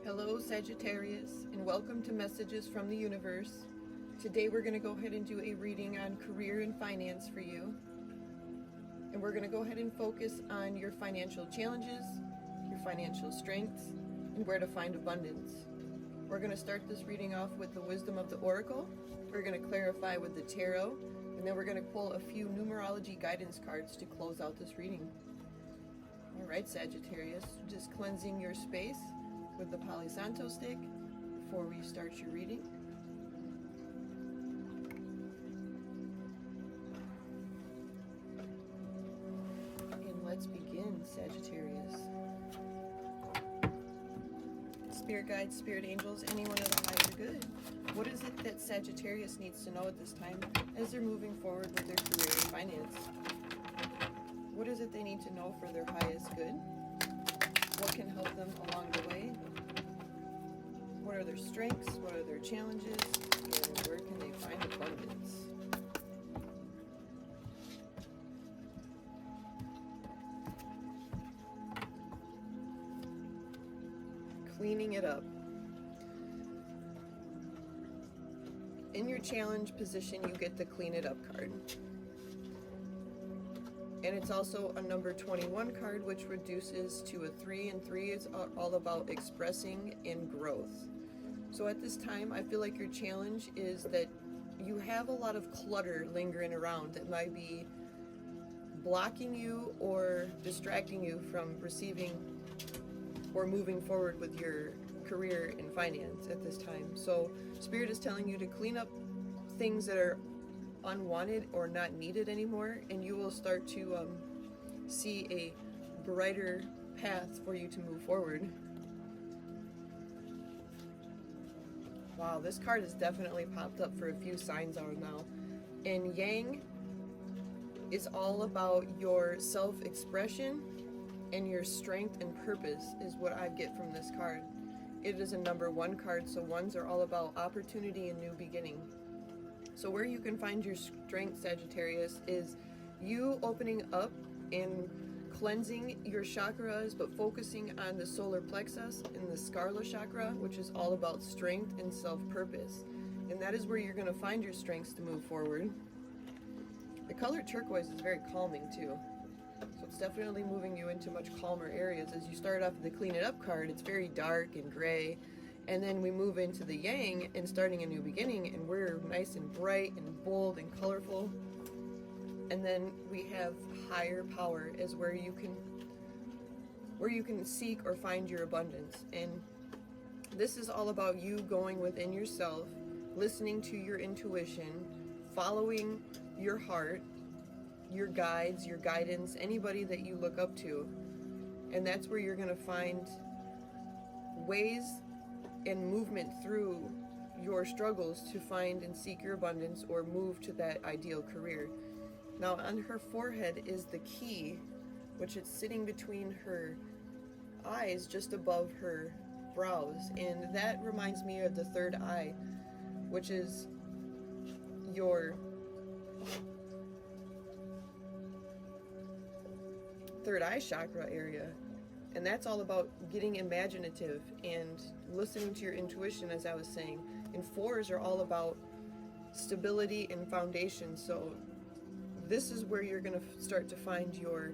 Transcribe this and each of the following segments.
Hello Sagittarius, and welcome to Messages from the Universe. Today we're going to go ahead and do a reading on career and finance for you. And we're going to go ahead and focus on your financial challenges, your financial strengths, and where to find abundance. We're going to start this reading off with the wisdom of the oracle. We're going to clarify with the tarot, and then we're going to pull a few numerology guidance cards to close out this reading. All right, Sagittarius, just cleansing your space with the Palo Santo stick before we start your reading. And let's begin, Sagittarius. Spirit guides, spirit angels, anyone of the higher good. What is it that Sagittarius needs to know at this time as they're moving forward with their career and finance? What is it they need to know for their highest good? What can help them along the way? What are their strengths? What are their challenges? And where can they find abundance? Cleaning it up. In your challenge position, you get the clean it up card. And it's also a number 21 card, which reduces to a 3, and 3 is all about expressing and growth. So at this time, I feel like your challenge is that you have a lot of clutter lingering around that might be blocking you or distracting you from receiving or moving forward with your career and finance at this time. So Spirit is telling you to clean up things that are unwanted or not needed anymore, and you will start to see a brighter path for you to move forward. Wow, this card has definitely popped up for a few signs out now. And Yang is all about your self-expression and your strength and purpose is what I get from this card. It is a number 1 card, so ones are all about opportunity and new beginning. So where you can find your strength, Sagittarius, is you opening up and cleansing your chakras, but focusing on the solar plexus and the Scarla chakra, which is all about strength and self-purpose. And that is where you're going to find your strengths to move forward. The color turquoise is very calming too. So it's definitely moving you into much calmer areas. As you start off with the Clean It Up card, it's very dark and gray. And then we move into the Yang and starting a new beginning, and we're nice and bright and bold and colorful. And then we have higher power as where you can seek or find your abundance. And this is all about you going within yourself, listening to your intuition, following your heart, your guides, your guidance, anybody that you look up to. And that's where you're going to find ways and movement through your struggles to find and seek your abundance or move to that ideal career. Now on her forehead is the key, which is sitting between her eyes just above her brows, and that reminds me of the third eye, which is your third eye chakra area. And that's all about getting imaginative and listening to your intuition, as I was saying. And 4s are all about stability and foundation. So this is where you're going to start to find your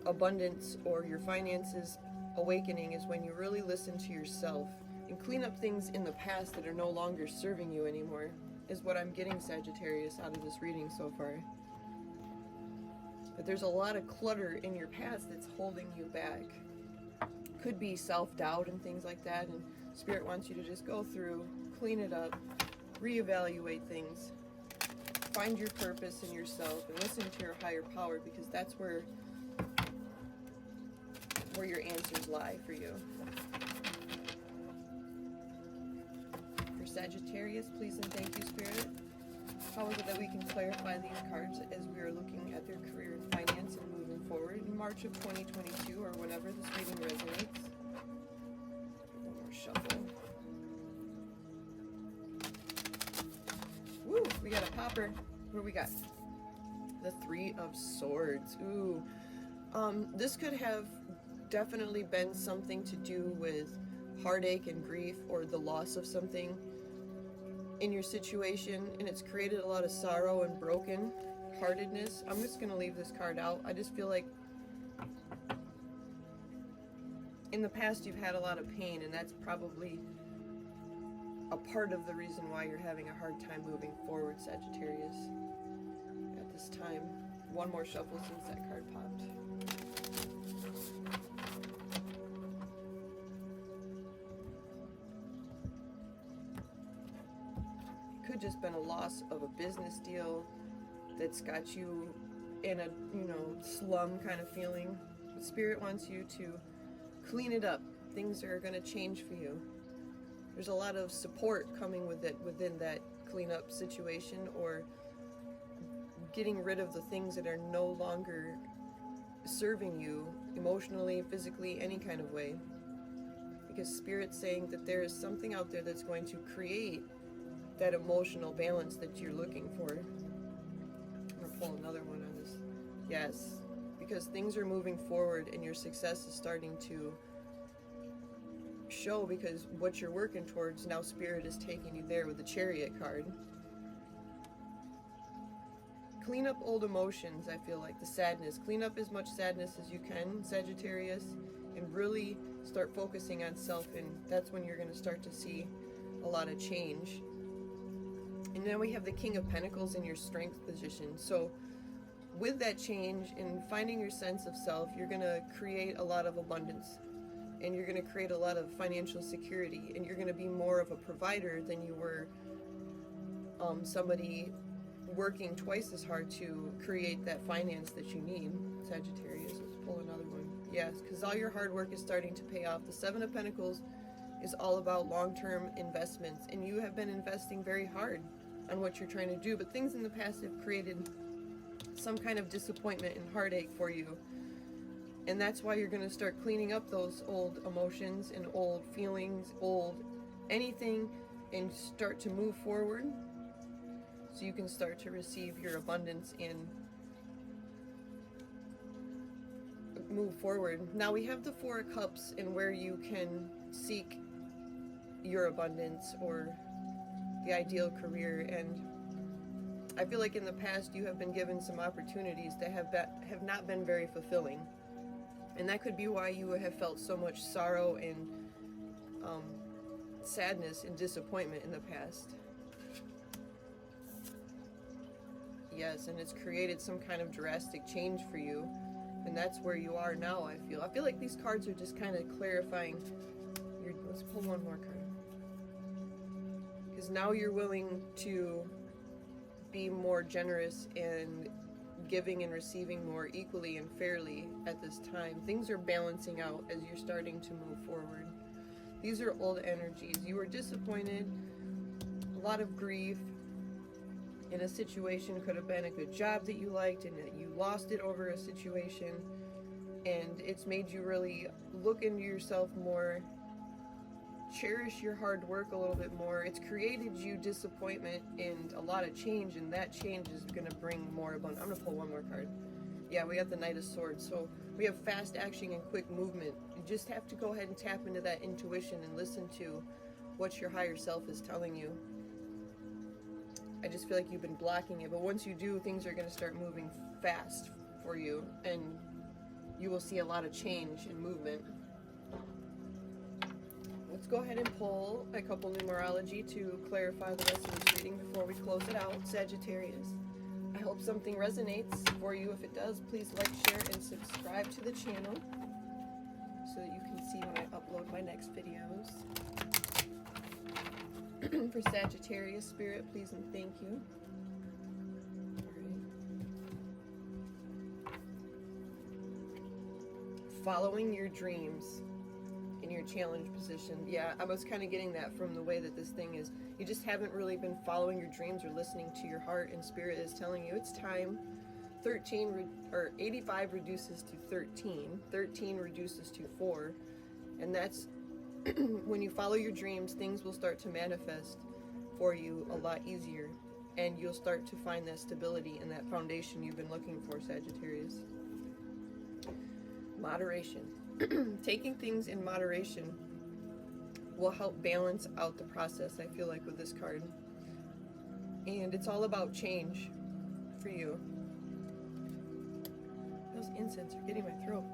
abundance or your finances awakening, is when you really listen to yourself and clean up things in the past that are no longer serving you anymore, is what I'm getting, Sagittarius, out of this reading so far. But there's a lot of clutter in your past that's holding you back. Could be self-doubt and things like that, and Spirit wants you to just go through, clean it up, reevaluate things, find your purpose in yourself, and listen to your higher power, because that's where your answers lie for you. For Sagittarius, please and thank you, Spirit. How is it that we can clarify these cards as we are looking at their career and finance and moving forward in March of 2022 or whenever this reading resonates? One more shuffle. Woo! We got a popper. What do we got? The 3 of Swords. Ooh. This could have definitely been something to do with heartache and grief or the loss of something in your situation, and it's created a lot of sorrow and broken heartedness. I'm just going to leave this card out. I just feel like in the past you've had a lot of pain, and that's probably a part of the reason why you're having a hard time moving forward, Sagittarius, at this time. One more shuffle since that card popped. Could just been a loss of a business deal that's got you in a, slum kind of feeling. Spirit wants you to clean it up. Things are going to change for you. There's a lot of support coming with it within that cleanup situation, or getting rid of the things that are no longer serving you emotionally, physically, any kind of way. Because Spirit's saying that there is something out there that's going to create that emotional balance that you're looking for. I'm going to pull another one on this. Yes, because things are moving forward and your success is starting to show, because what you're working towards, now Spirit is taking you there with the Chariot card. Clean up old emotions, I feel like. The sadness. Clean up as much sadness as you can, Sagittarius, and really start focusing on self, and that's when you're going to start to see a lot of change. And then we have the King of Pentacles in your strength position. So with that change and finding your sense of self, you're going to create a lot of abundance, and you're going to create a lot of financial security, and you're going to be more of a provider than you were somebody working twice as hard to create that finance that you need, Sagittarius. Let's pull another one. Yes, because all your hard work is starting to pay off. The Seven of Pentacles is all about long-term investments, and you have been investing very hard on what you're trying to do, but things in the past have created some kind of disappointment and heartache for you, and that's why you're going to start cleaning up those old emotions and old feelings, old anything, and start to move forward so you can start to receive your abundance and move forward. Now we have the Four of Cups, and where you can seek your abundance or the ideal career, and I feel like in the past you have been given some opportunities that have not been very fulfilling, and that could be why you have felt so much sorrow and sadness and disappointment in the past. Yes, and it's created some kind of drastic change for you, and that's where you are now. I feel like these cards are just kind of clarifying let's pull one more card. Because now you're willing to be more generous and giving and receiving more equally and fairly at this time. Things are balancing out as you're starting to move forward. These are old energies. You were disappointed, a lot of grief in a situation. Could have been a good job that you liked and that you lost it over a situation, and it's made you really look into yourself more, cherish your hard work a little bit more. It's created you disappointment and a lot of change, and that change is going to bring more abundance. I'm going to pull one more card. Yeah, we got the Knight of Swords. So we have fast action and quick movement. You just have to go ahead and tap into that intuition and listen to what your higher self is telling you. I just feel like you've been blocking it, but once you do, things are going to start moving fast for you, and you will see a lot of change and movement. Let's go ahead and pull a couple numerology to clarify the rest of this reading before we close it out, Sagittarius. I hope something resonates for you. If it does, please like, share, and subscribe to the channel so that you can see when I upload my next videos. For Sagittarius, Spirit, please and thank you. All right. Following your dreams in your challenge position. Yeah, I was kind of getting that from the way that this thing is. You just haven't really been following your dreams or listening to your heart, and Spirit is telling you it's time. 85 reduces to 13. 13 reduces to 4. And that's when you follow your dreams, things will start to manifest for you a lot easier, and you'll start to find that stability and that foundation you've been looking for, Sagittarius. Moderation. Taking things in moderation will help balance out the process, I feel like, with this card. And it's all about change for you. Those incense are getting my throat.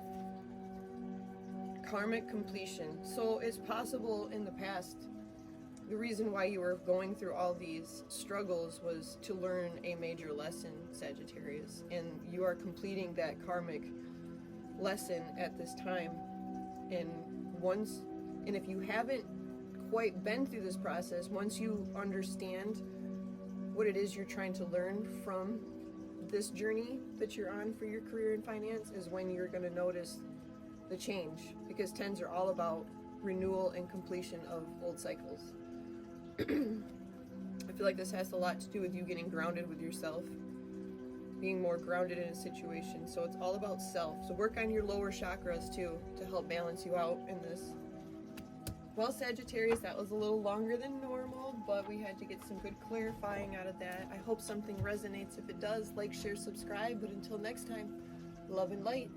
Karmic completion. So it's possible in the past, the reason why you were going through all these struggles was to learn a major lesson, Sagittarius. And you are completing that karmic lesson at this time. And if you haven't quite been through this process, once you understand what it is you're trying to learn from this journey that you're on for your career and finance, is when you're going to notice the change, because 10s are all about renewal and completion of old cycles. I feel like this has a lot to do with you getting grounded with yourself, being more grounded in a situation. So it's all about self. So work on your lower chakras too to help balance you out in this. Well, Sagittarius, that was a little longer than normal, but we had to get some good clarifying out of that. I hope something resonates. If it does, like, share, subscribe. But until next time, love and light.